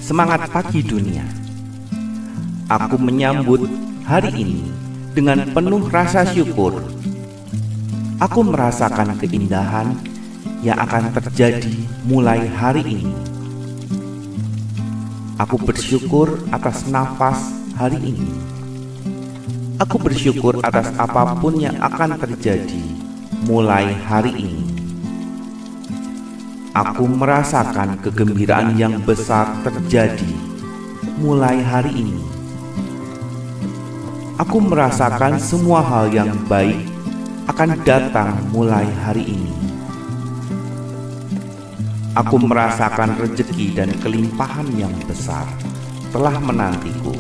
Semangat pagi dunia. Aku menyambut hari ini dengan penuh rasa syukur. Aku merasakan keindahan yang akan terjadi mulai hari ini. Aku bersyukur atas nafas hari ini. Aku bersyukur atas apapun yang akan terjadi mulai hari ini. Aku merasakan kegembiraan yang besar terjadi mulai hari ini. Aku merasakan semua hal yang baik akan datang mulai hari ini. Aku merasakan rezeki dan kelimpahan yang besar telah menantiku.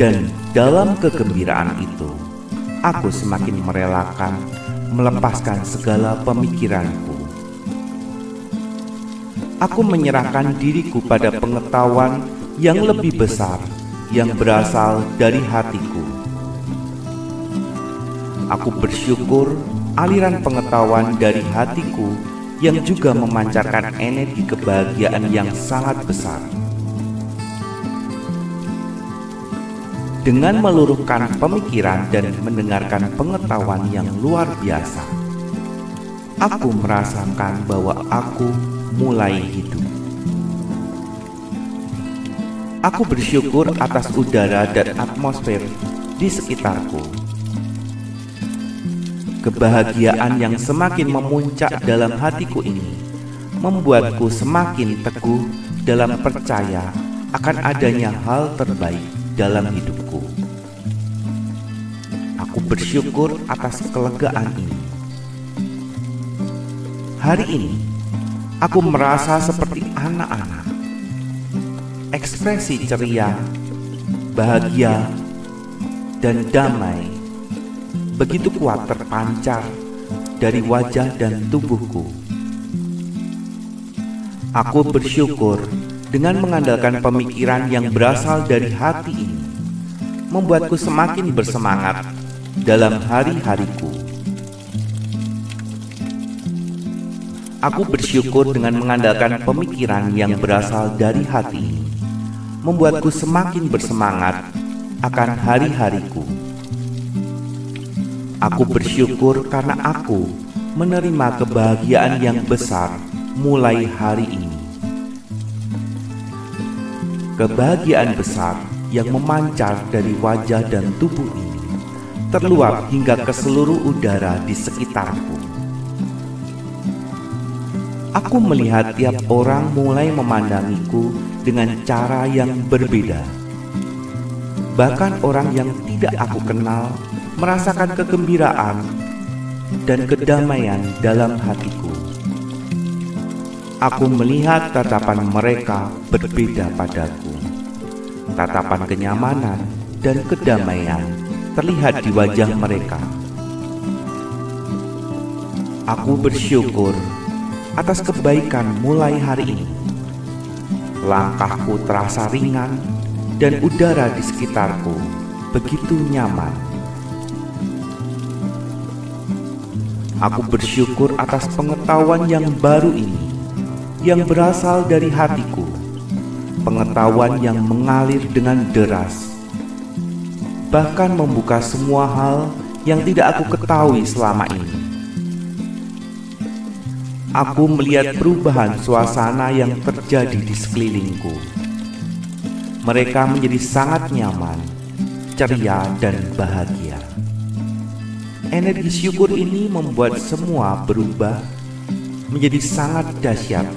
Dan dalam kegembiraan itu, aku semakin merelakan melepaskan segala pemikiranku. Aku menyerahkan diriku pada pengetahuan yang lebih besar yang berasal dari hatiku. Aku bersyukur aliran pengetahuan dari hatiku yang juga memancarkan energi kebahagiaan yang sangat besar. Dengan meluruhkan pemikiran dan mendengarkan pengetahuan yang luar biasa, aku merasakan bahwa aku mulai hidup. Aku bersyukur atas udara dan atmosfer di sekitarku. Kebahagiaan yang semakin memuncak dalam hatiku ini membuatku semakin teguh dalam percaya akan adanya hal terbaik dalam hidupku. Aku bersyukur atas kelegaan ini. Hari ini aku merasa seperti anak-anak. Ekspresi ceria, bahagia, dan damai begitu kuat terpancar dari wajah dan tubuhku. Aku bersyukur dengan mengandalkan pemikiran yang berasal dari hati ini membuatku semakin bersemangat dalam hari-hariku. Aku bersyukur dengan mengandalkan pemikiran yang berasal dari hati ini membuatku semakin bersemangat akan hari-hariku. Aku bersyukur karena aku menerima kebahagiaan yang besar mulai hari ini. Kebahagiaan besar yang memancar dari wajah dan tubuh ini terluap hingga ke seluruh udara di sekitarku. Aku melihat tiap orang mulai memandangiku dengan cara yang berbeda. Bahkan orang yang tidak aku kenal merasakan kegembiraan dan kedamaian dalam hatiku. Aku melihat tatapan mereka berbeda padaku. Tatapan kenyamanan dan kedamaian terlihat di wajah mereka. Aku bersyukur atas kebaikan mulai hari ini. Langkahku terasa ringan dan udara di sekitarku begitu nyaman. Aku bersyukur atas pengetahuan yang baru ini, yang berasal dari hatiku. Pengetahuan yang mengalir dengan deras, bahkan membuka semua hal yang tidak aku ketahui selama ini. Aku melihat perubahan suasana yang terjadi di sekelilingku. Mereka menjadi sangat nyaman, ceria, dan bahagia. Energi syukur ini membuat semua berubah menjadi sangat dahsyat.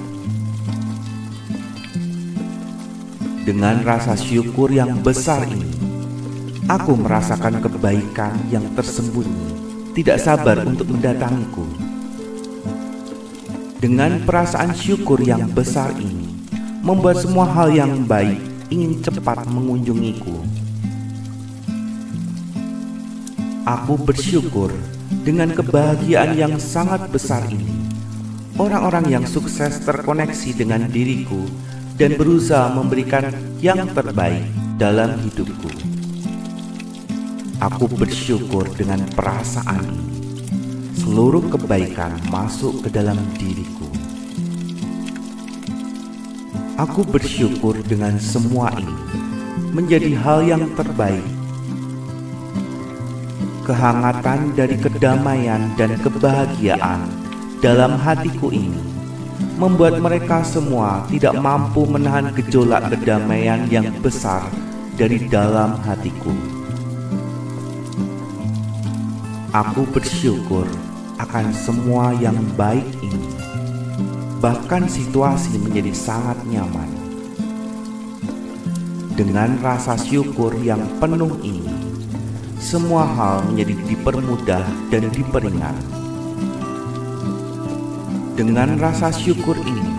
Dengan rasa syukur yang besar ini, aku merasakan kebaikan yang tersembunyi, tidak sabar untuk mendatangiku. Dengan perasaan syukur yang besar ini, membuat semua hal yang baik ingin cepat mengunjungiku. Aku bersyukur dengan kebahagiaan yang sangat besar ini. Orang-orang yang sukses terkoneksi dengan diriku dan berusaha memberikan yang terbaik dalam hidupku. Aku bersyukur dengan perasaan ini. Seluruh kebaikan masuk ke dalam diriku. Aku bersyukur dengan semua ini menjadi hal yang terbaik. Kehangatan dari kedamaian dan kebahagiaan dalam hatiku ini membuat mereka semua tidak mampu menahan gejolak kedamaian yang besar dari dalam hatiku. Aku bersyukur akan semua yang baik ini. Bahkan situasi menjadi sangat nyaman. Dengan rasa syukur yang penuh ini, semua hal menjadi dipermudah dan diperingat. Dengan rasa syukur ini,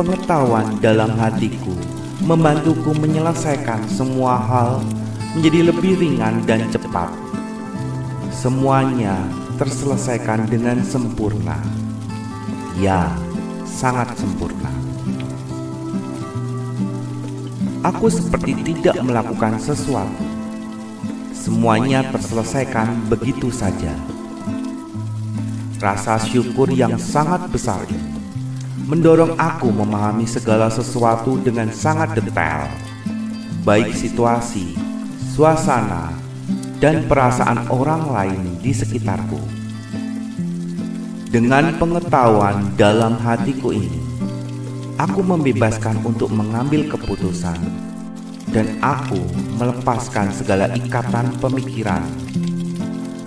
pengetahuan dalam hatiku membantuku menyelesaikan semua hal menjadi lebih ringan dan cepat. Semuanya terselesaikan dengan sempurna. Ya, sangat sempurna. Aku seperti tidak melakukan sesuatu. Semuanya terselesaikan begitu saja. Rasa syukur yang sangat besar ini mendorong aku memahami segala sesuatu dengan sangat detail, baik situasi, suasana, dan perasaan orang lain di sekitarku. Dengan pengetahuan dalam hatiku ini, aku membebaskan untuk mengambil keputusan, dan aku melepaskan segala ikatan pemikiran,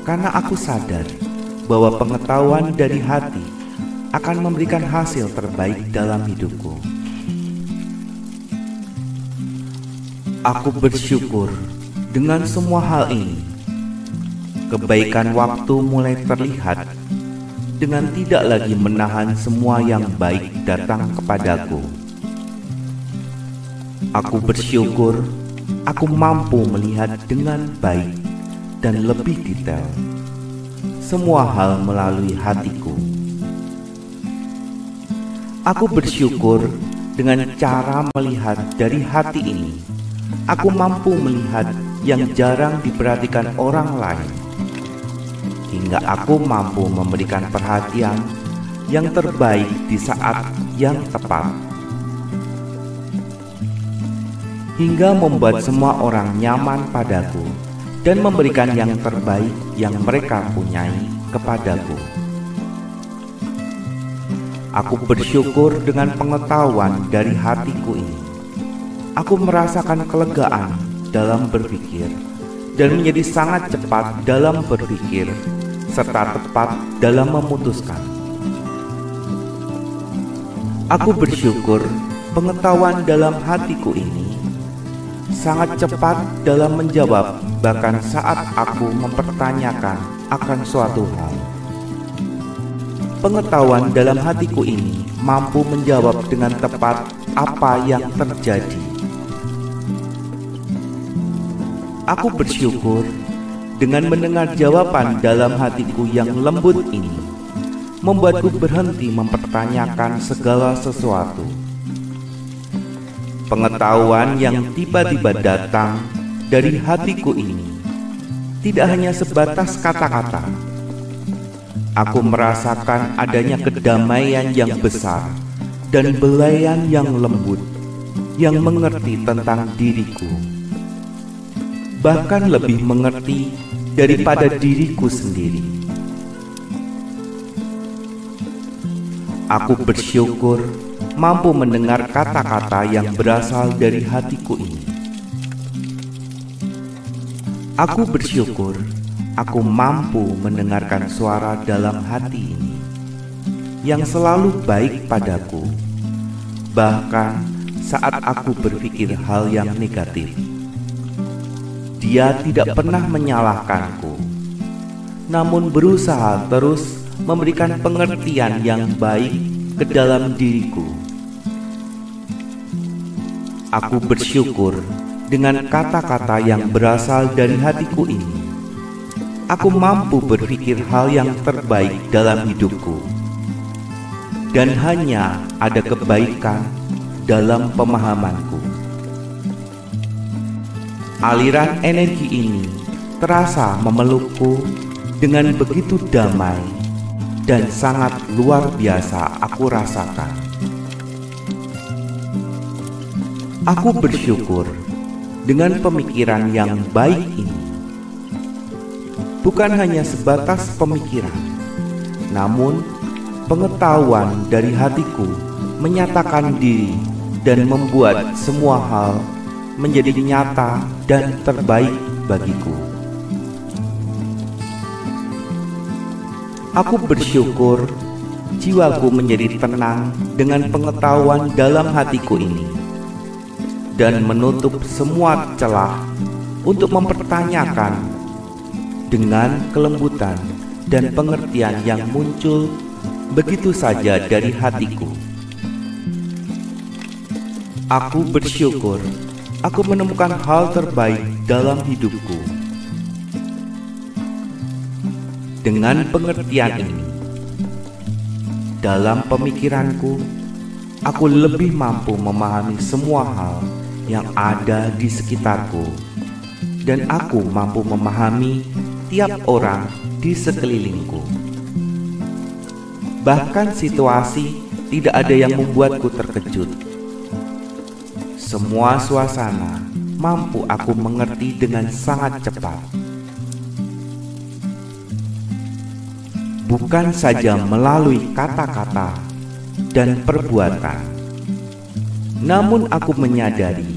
karena aku sadar bahwa pengetahuan dari hati akan memberikan hasil terbaik dalam hidupku. Aku bersyukur dengan semua hal ini. Kebaikan waktu mulai terlihat dengan tidak lagi menahan semua yang baik datang kepadaku. Aku bersyukur aku mampu melihat dengan baik dan lebih detail semua hal melalui hatiku. Aku bersyukur dengan cara melihat dari hati ini, aku mampu melihat yang jarang diperhatikan orang lain, hingga aku mampu memberikan perhatian yang terbaik di saat yang tepat, hingga membuat semua orang nyaman padaku dan memberikan yang terbaik yang mereka punyai kepadaku. Aku bersyukur dengan pengetahuan dari hatiku ini. Aku merasakan kelegaan dalam berpikir dan menjadi sangat cepat dalam berpikir serta tepat dalam memutuskan. Aku bersyukur pengetahuan dalam hatiku ini sangat cepat dalam menjawab, bahkan saat aku mempertanyakan akan suatu hal. Pengetahuan dalam hatiku ini mampu menjawab dengan tepat apa yang terjadi. Aku bersyukur dengan mendengar jawaban dalam hatiku yang lembut ini, membuatku berhenti mempertanyakan segala sesuatu. Pengetahuan yang tiba-tiba datang dari hatiku ini tidak hanya sebatas kata-kata. Aku merasakan adanya kedamaian yang besar dan belayan yang lembut yang mengerti tentang diriku, bahkan lebih mengerti daripada diriku sendiri. Aku bersyukur mampu mendengar kata-kata yang berasal dari hatiku ini. Aku bersyukur aku mampu mendengarkan suara dalam hati ini yang selalu baik padaku, bahkan saat aku berpikir hal yang negatif. Dia tidak pernah menyalahkanku, namun berusaha terus memberikan pengertian yang baik ke dalam diriku. Aku bersyukur dengan kata-kata yang berasal dari hatiku ini. Aku mampu berpikir hal yang terbaik dalam hidupku, dan hanya ada kebaikan dalam pemahamanku. Aliran energi ini terasa memelukku dengan begitu damai dan sangat luar biasa aku rasakan. Aku bersyukur dengan pemikiran yang baik ini. Bukan hanya sebatas pemikiran, namun pengetahuan dari hatiku menyatakan diri dan membuat semua hal menjadi nyata dan terbaik bagiku. Aku bersyukur jiwaku menjadi tenang dengan pengetahuan dalam hatiku ini, dan menutup semua celah untuk mempertanyakan dengan kelembutan dan pengertian yang muncul begitu saja dari hatiku. Aku bersyukur aku menemukan hal terbaik dalam hidupku. Dengan pengertian ini, dalam pemikiranku, aku lebih mampu memahami semua hal yang ada di sekitarku, dan aku mampu memahami tiap orang di sekelilingku. Bahkan situasi tidak ada yang membuatku terkejut. Semua suasana mampu aku mengerti dengan sangat cepat. Bukan saja melalui kata-kata dan perbuatan, namun aku menyadari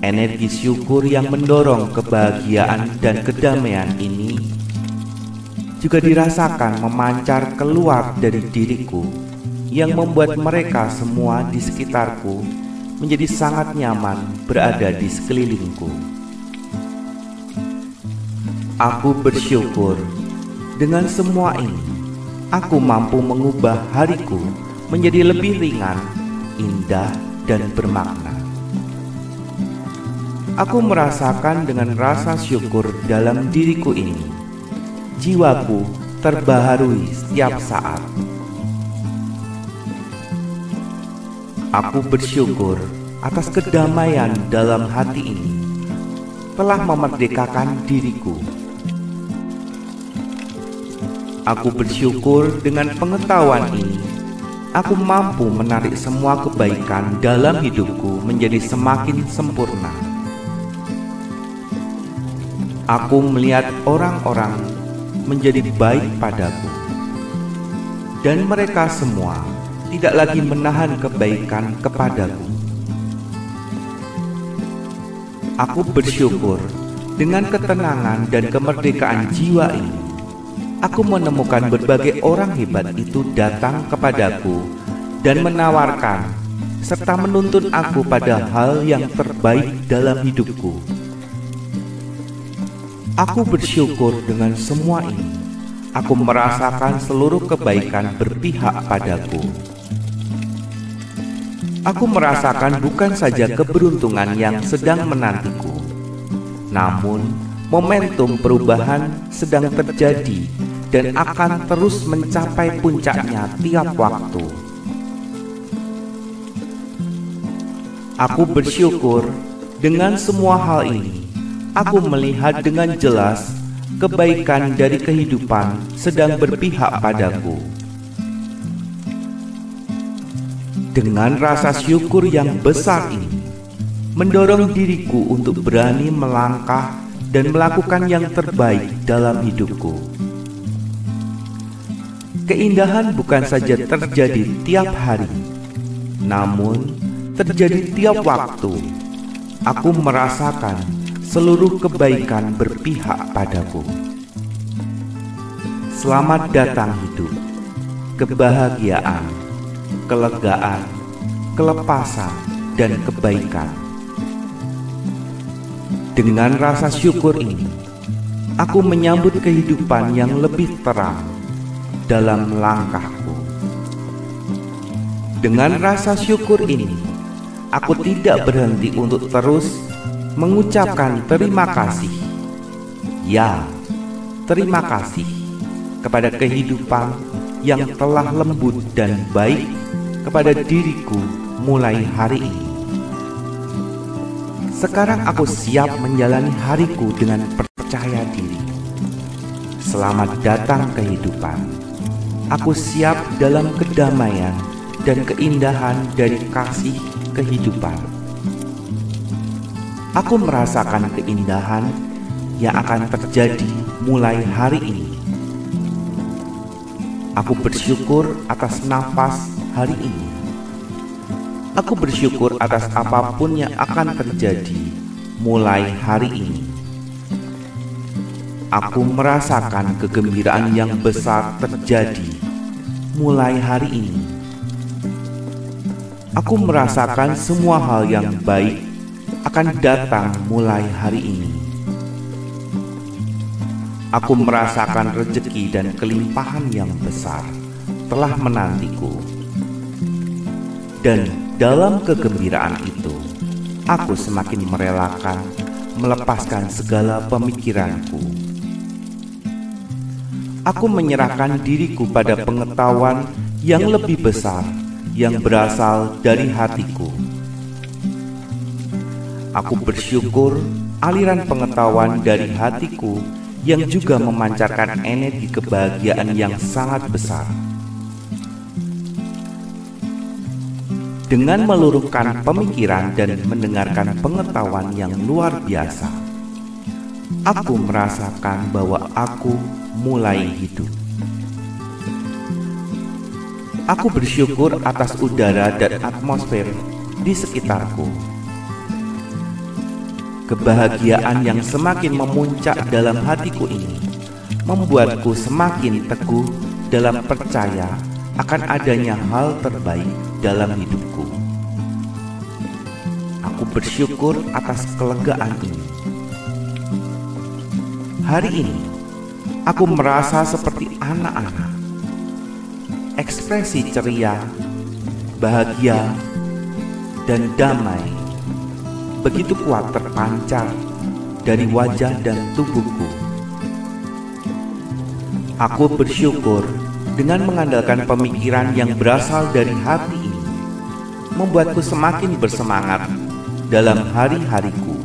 energi syukur yang mendorong kebahagiaan dan kedamaian ini juga dirasakan memancar keluar dari diriku, yang membuat mereka semua di sekitarku menjadi sangat nyaman berada di sekelilingku. Aku bersyukur dengan semua ini, aku mampu mengubah hariku menjadi lebih ringan, indah, dan bermakna. Aku merasakan dengan rasa syukur dalam diriku ini, jiwaku terbaharui setiap saat. Aku bersyukur atas kedamaian dalam hati ini telah memerdekakan diriku. Aku bersyukur dengan pengetahuan ini, aku mampu menarik semua kebaikan dalam hidupku menjadi semakin sempurna. Aku melihat orang-orang menjadi baik padaku, dan mereka semua tidak lagi menahan kebaikan kepadaku. Aku bersyukur dengan ketenangan dan kemerdekaan jiwa ini, aku menemukan berbagai orang hebat itu datang kepadaku dan menawarkan serta menuntun aku pada hal yang terbaik dalam hidupku. Aku bersyukur dengan semua ini, aku merasakan seluruh kebaikan berpihak padaku. Aku merasakan bukan saja keberuntungan yang sedang menantiku, namun momentum perubahan sedang terjadi dan akan terus mencapai puncaknya tiap waktu. Aku bersyukur dengan semua hal ini, aku melihat dengan jelas kebaikan dari kehidupan sedang berpihak padaku. Dengan rasa syukur yang besar ini, mendorong diriku untuk berani melangkah dan melakukan yang terbaik dalam hidupku. Keindahan bukan saja terjadi tiap hari, namun terjadi tiap waktu. Aku merasakan seluruh kebaikan berpihak padaku. Selamat datang hidup, kebahagiaan, kelegaan, kelepasan, dan kebaikan. Dengan rasa syukur ini, aku menyambut kehidupan yang lebih terang dalam langkahku. Dengan rasa syukur ini, aku tidak berhenti untuk terus mengucapkan terima kasih. Ya, terima kasih kepada kehidupan yang telah lembut dan baik kepada diriku mulai hari ini. Sekarang aku siap menjalani hariku dengan percaya diri. Selamat datang kehidupan. Aku siap dalam kedamaian dan keindahan dari kasih kehidupan. Aku merasakan keindahan yang akan terjadi mulai hari ini. Aku bersyukur atas nafas hari ini. Aku bersyukur atas apapun yang akan terjadi mulai hari ini. Aku merasakan kegembiraan yang besar terjadi mulai hari ini. Aku merasakan semua hal yang baik akan datang mulai hari ini. Aku merasakan rezeki dan kelimpahan yang besar telah menantiku. Dan dalam kegembiraan itu, aku semakin merelakan melepaskan segala pemikiranku. Aku menyerahkan diriku pada pengetahuan yang lebih besar yang berasal dari hatiku. Aku bersyukur aliran pengetahuan dari hatiku yang juga memancarkan energi kebahagiaan yang sangat besar. Dengan meluruhkan pemikiran dan mendengarkan pengetahuan yang luar biasa, aku merasakan bahwa aku mulai hidup. Aku bersyukur atas udara dan atmosfer di sekitarku. Kebahagiaan yang semakin memuncak dalam hatiku ini membuatku semakin teguh dalam percaya akan adanya hal terbaik dalam hidupku. Aku bersyukur atas kelegaan ini. Hari ini, aku merasa seperti anak-anak. Ekspresi ceria, bahagia, dan damai begitu kuat terpancar dari wajah dan tubuhku. Aku bersyukur dengan mengandalkan pemikiran yang berasal dari hati ini membuatku semakin bersemangat dalam hari-hariku.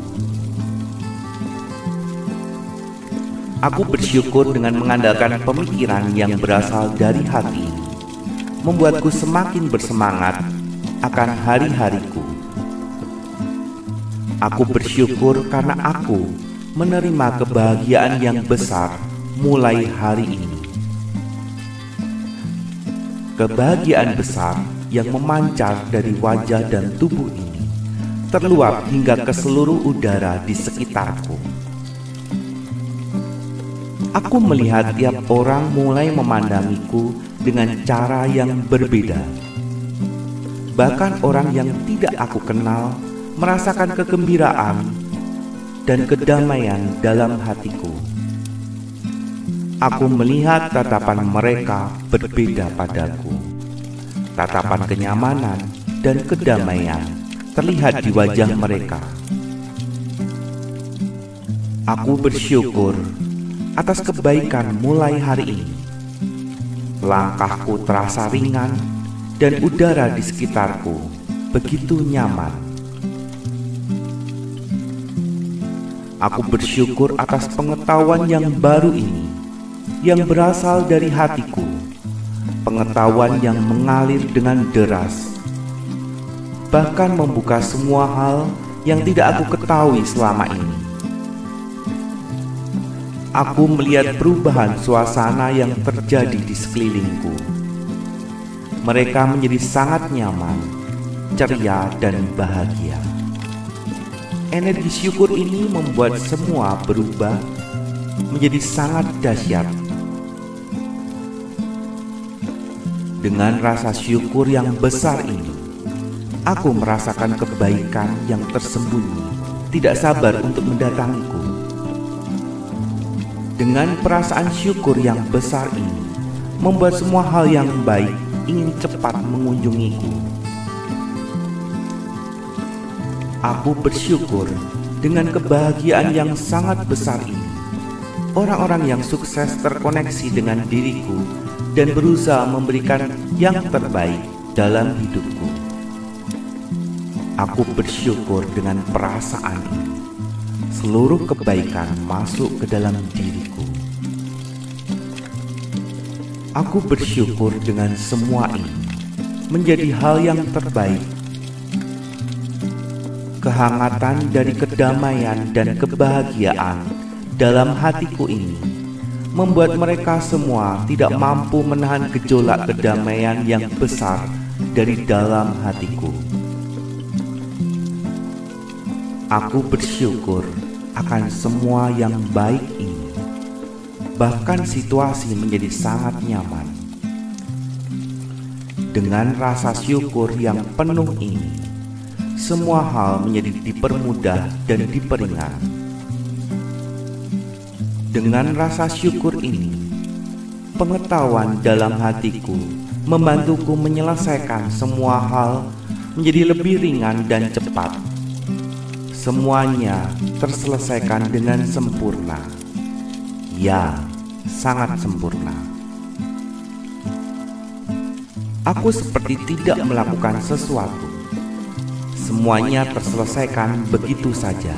Aku bersyukur dengan mengandalkan pemikiran yang berasal dari hati ini membuatku semakin bersemangat akan hari-hariku. Aku bersyukur karena aku menerima kebahagiaan yang besar mulai hari ini. Kebahagiaan besar yang memancar dari wajah dan tubuh ini terluap hingga ke seluruh udara di sekitarku. Aku melihat tiap orang mulai memandangiku dengan cara yang berbeda. Bahkan orang yang tidak aku kenal merasakan kegembiraan dan kedamaian dalam hatiku. Aku melihat tatapan mereka berbeda padaku. Tatapan kenyamanan dan kedamaian terlihat di wajah mereka. Aku bersyukur atas kebaikan mulai hari ini. Langkahku terasa ringan dan udara di sekitarku begitu nyaman. Aku bersyukur atas pengetahuan yang baru ini, yang berasal dari hatiku, pengetahuan yang mengalir dengan deras, bahkan membuka semua hal yang tidak aku ketahui selama ini. Aku melihat perubahan suasana yang terjadi di sekelilingku. Mereka menjadi sangat nyaman, ceria, dan bahagia. Energi syukur ini membuat semua berubah menjadi sangat dahsyat. Dengan rasa syukur yang besar ini, aku merasakan kebaikan yang tersembunyi, tidak sabar untuk mendatangiku. Dengan perasaan syukur yang besar ini, membuat semua hal yang baik ingin cepat mengunjungiku. Aku bersyukur dengan kebahagiaan yang sangat besar ini. Orang-orang yang sukses terkoneksi dengan diriku dan berusaha memberikan yang terbaik dalam hidupku. Aku bersyukur dengan perasaan ini. Seluruh kebaikan masuk ke dalam diriku. Aku bersyukur dengan semua ini menjadi hal yang terbaik. kehangatan dari kedamaian dan kebahagiaan dalam hatiku ini membuat mereka semua tidak mampu menahan gejolak kedamaian yang besar dari dalam hatiku. Aku bersyukur akan semua yang baik ini. Bahkan situasi menjadi sangat nyaman. Dengan rasa syukur yang penuh ini, semua hal menjadi dipermudah dan diperingan. Dengan rasa syukur ini, pengetahuan dalam hatiku membantuku menyelesaikan semua hal menjadi lebih ringan dan cepat. Semuanya terselesaikan dengan sempurna. Ya, sangat sempurna. Aku seperti tidak melakukan sesuatu. Semuanya terselesaikan begitu saja.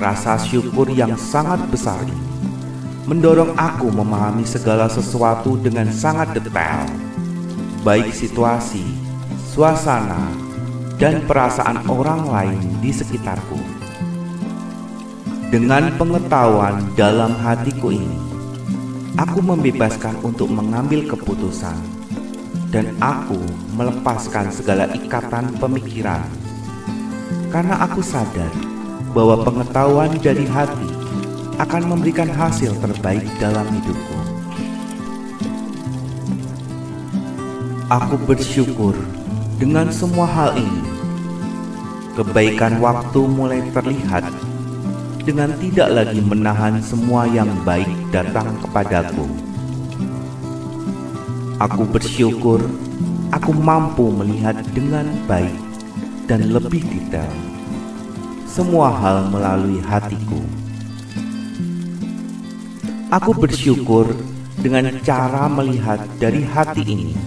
Rasa syukur yang sangat besar ini mendorong aku memahami segala sesuatu dengan sangat detail, baik situasi, suasana, dan perasaan orang lain di sekitarku. Dengan pengetahuan dalam hatiku ini, aku membebaskan untuk mengambil keputusan, dan aku melepaskan segala ikatan pemikiran, karena aku sadar bahwa pengetahuan dari hati akan memberikan hasil terbaik dalam hidupku. Aku bersyukur dengan semua hal ini. Kebaikan waktu mulai terlihat dengan tidak lagi menahan semua yang baik datang kepadaku. Aku bersyukur aku mampu melihat dengan baik dan lebih detail semua hal melalui hatiku. Aku bersyukur dengan cara melihat dari hati ini.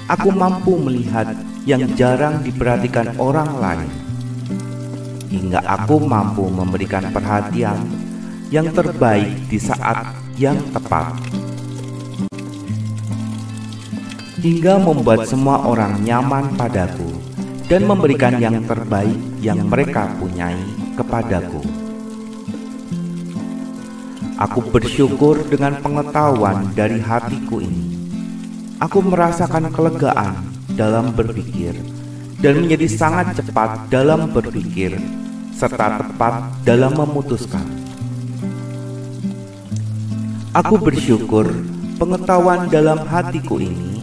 Aku mampu melihat yang jarang diperhatikan orang lain, hingga aku mampu memberikan perhatian yang terbaik di saat yang tepat, hingga membuat semua orang nyaman padaku dan memberikan yang terbaik yang mereka punyai kepadaku. Aku bersyukur dengan pengetahuan dari hatiku ini. Aku merasakan kelegaan dalam berpikir dan menjadi sangat cepat dalam berpikir serta tepat dalam memutuskan. Aku bersyukur pengetahuan dalam hatiku ini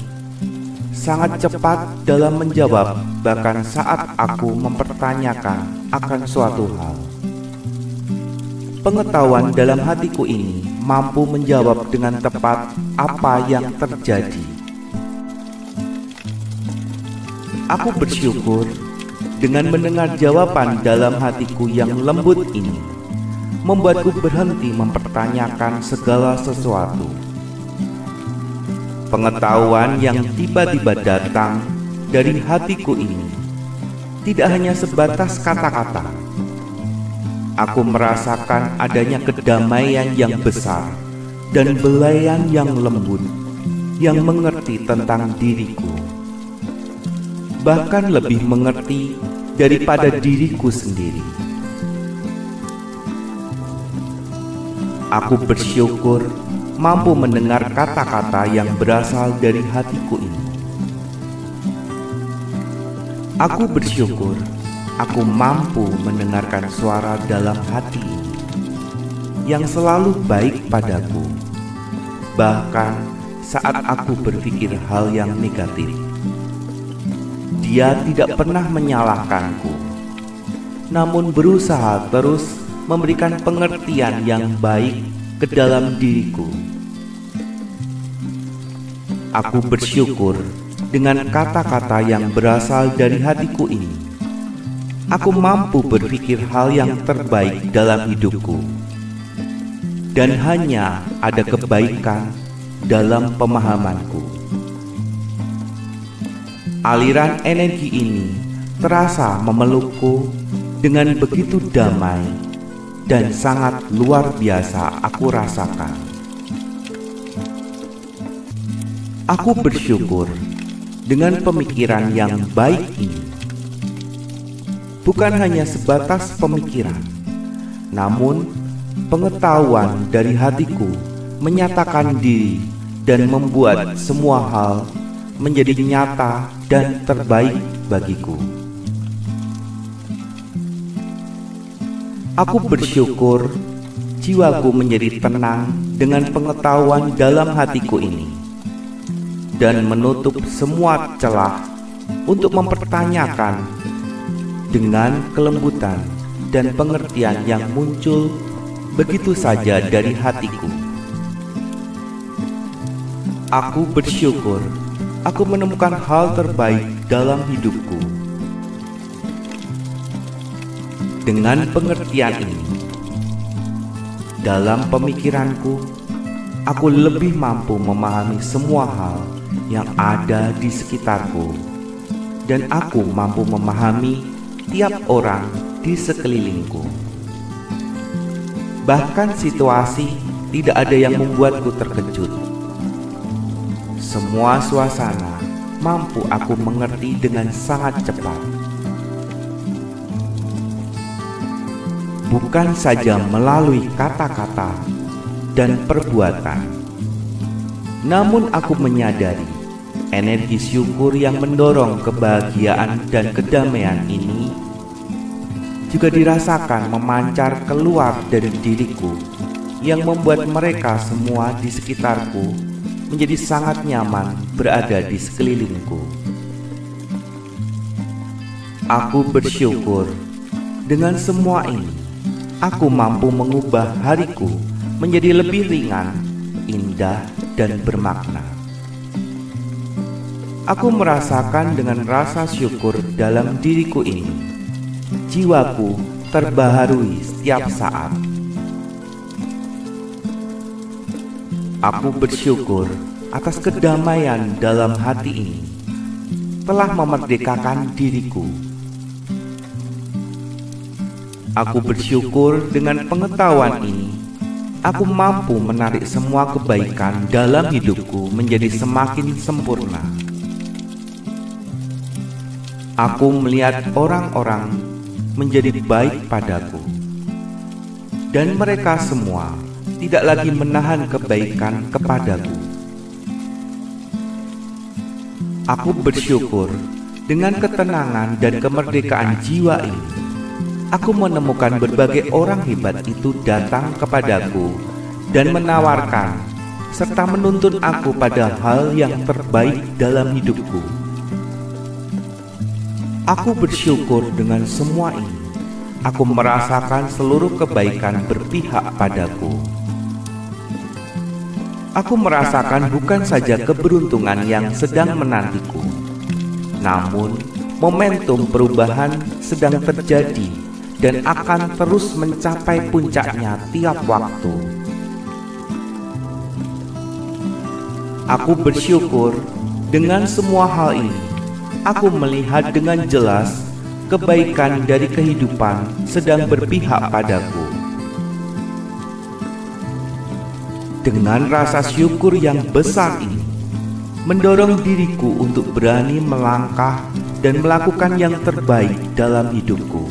sangat cepat dalam menjawab bahkan saat aku mempertanyakan akan suatu hal. Pengetahuan dalam hatiku ini mampu menjawab dengan tepat apa yang terjadi. Aku bersyukur dengan mendengar jawaban dalam hatiku yang lembut ini membuatku berhenti mempertanyakan segala sesuatu. Pengetahuan yang tiba-tiba datang dari hatiku ini tidak hanya sebatas kata-kata. Aku merasakan adanya kedamaian yang besar dan belayan yang lembut yang mengerti tentang diriku, bahkan lebih mengerti daripada diriku sendiri. Aku bersyukur mampu mendengar kata-kata yang berasal dari hatiku ini. Aku bersyukur aku mampu mendengarkan suara dalam hati ini yang selalu baik padaku, bahkan saat aku berpikir hal yang negatif. Dia tidak pernah menyalahkanku, namun berusaha terus memberikan pengertian yang baik ke dalam diriku. Aku bersyukur dengan kata-kata yang berasal dari hatiku ini. Aku mampu berpikir hal yang terbaik dalam hidupku, dan hanya ada kebaikan dalam pemahamanku. Aliran energi ini terasa memelukku dengan begitu damai dan sangat luar biasa aku rasakan. Aku bersyukur dengan pemikiran yang baik ini. bukan hanya sebatas pemikiran, namun pengetahuan dari hatiku menyatakan diri dan membuat semua hal menjadi nyata dan terbaik bagiku. Aku bersyukur jiwaku menjadi tenang dengan pengetahuan dalam hatiku ini, dan menutup semua celah untuk mempertanyakan dengan kelembutan dan pengertian yang muncul begitu saja dari hatiku. Aku bersyukur aku menemukan hal terbaik dalam hidupku. Dengan pengertian ini, dalam pemikiranku, aku lebih mampu memahami semua hal yang ada di sekitarku, dan aku mampu memahami tiap orang di sekelilingku. Bahkan situasi tidak ada yang membuatku terkejut. Semua suasana mampu aku mengerti dengan sangat cepat. Bukan saja melalui kata-kata dan perbuatan, namun aku menyadari energi syukur yang mendorong kebahagiaan dan kedamaian ini juga dirasakan memancar keluar dari diriku, yang membuat mereka semua di sekitarku menjadi sangat nyaman berada di sekelilingku. Aku bersyukur dengan semua ini, aku mampu mengubah hariku menjadi lebih ringan, indah, dan bermakna. Aku merasakan dengan rasa syukur dalam diriku ini. Jiwaku terbaharui setiap saat. Aku bersyukur atas kedamaian dalam hati ini telah memerdekakan diriku. Aku bersyukur dengan pengetahuan ini, aku mampu menarik semua kebaikan dalam hidupku menjadi semakin sempurna. Aku melihat orang-orang menjadi baik padaku, dan mereka semua tidak lagi menahan kebaikan kepadaku. Aku bersyukur dengan ketenangan dan kemerdekaan jiwa ini, aku menemukan berbagai orang hebat itu datang kepadaku dan menawarkan serta menuntun aku pada hal yang terbaik dalam hidupku. Aku bersyukur dengan semua ini. Aku merasakan seluruh kebaikan berpihak padaku. Aku merasakan bukan saja keberuntungan yang sedang menantiku, namun momentum perubahan sedang terjadi dan akan terus mencapai puncaknya tiap waktu. Aku bersyukur dengan semua hal ini. Aku melihat dengan jelas kebaikan dari kehidupan sedang berpihak padaku. Dengan rasa syukur yang besar ini, mendorong diriku untuk berani melangkah dan melakukan yang terbaik dalam hidupku.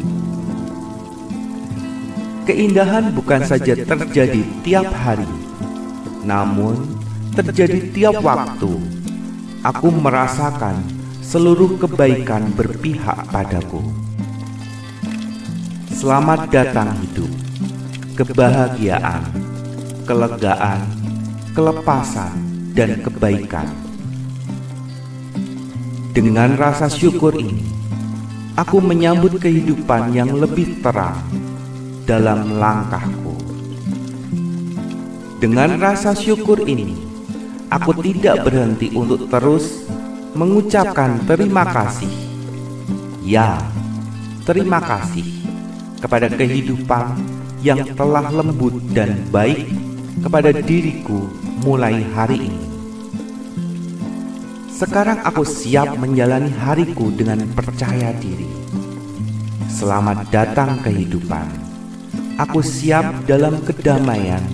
Keindahan bukan saja terjadi tiap hari, namun terjadi tiap waktu. Aku merasakan seluruh kebaikan berpihak padaku. Selamat datang hidup, kebahagiaan, kelegaan, kelepasan, dan kebaikan. Dengan rasa syukur ini, aku menyambut kehidupan yang lebih terang dalam langkahku. Dengan rasa syukur ini, aku tidak berhenti untuk terus mengucapkan terima kasih. Ya, terima kasih kepada kehidupan yang telah lembut dan baik kepada diriku mulai hari ini. Sekarang aku siap menjalani hariku dengan percaya diri. Selamat datang kehidupan. Aku siap dalam kedamaian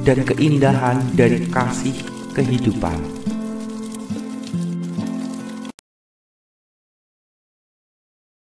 dan keindahan dari kasih kehidupan.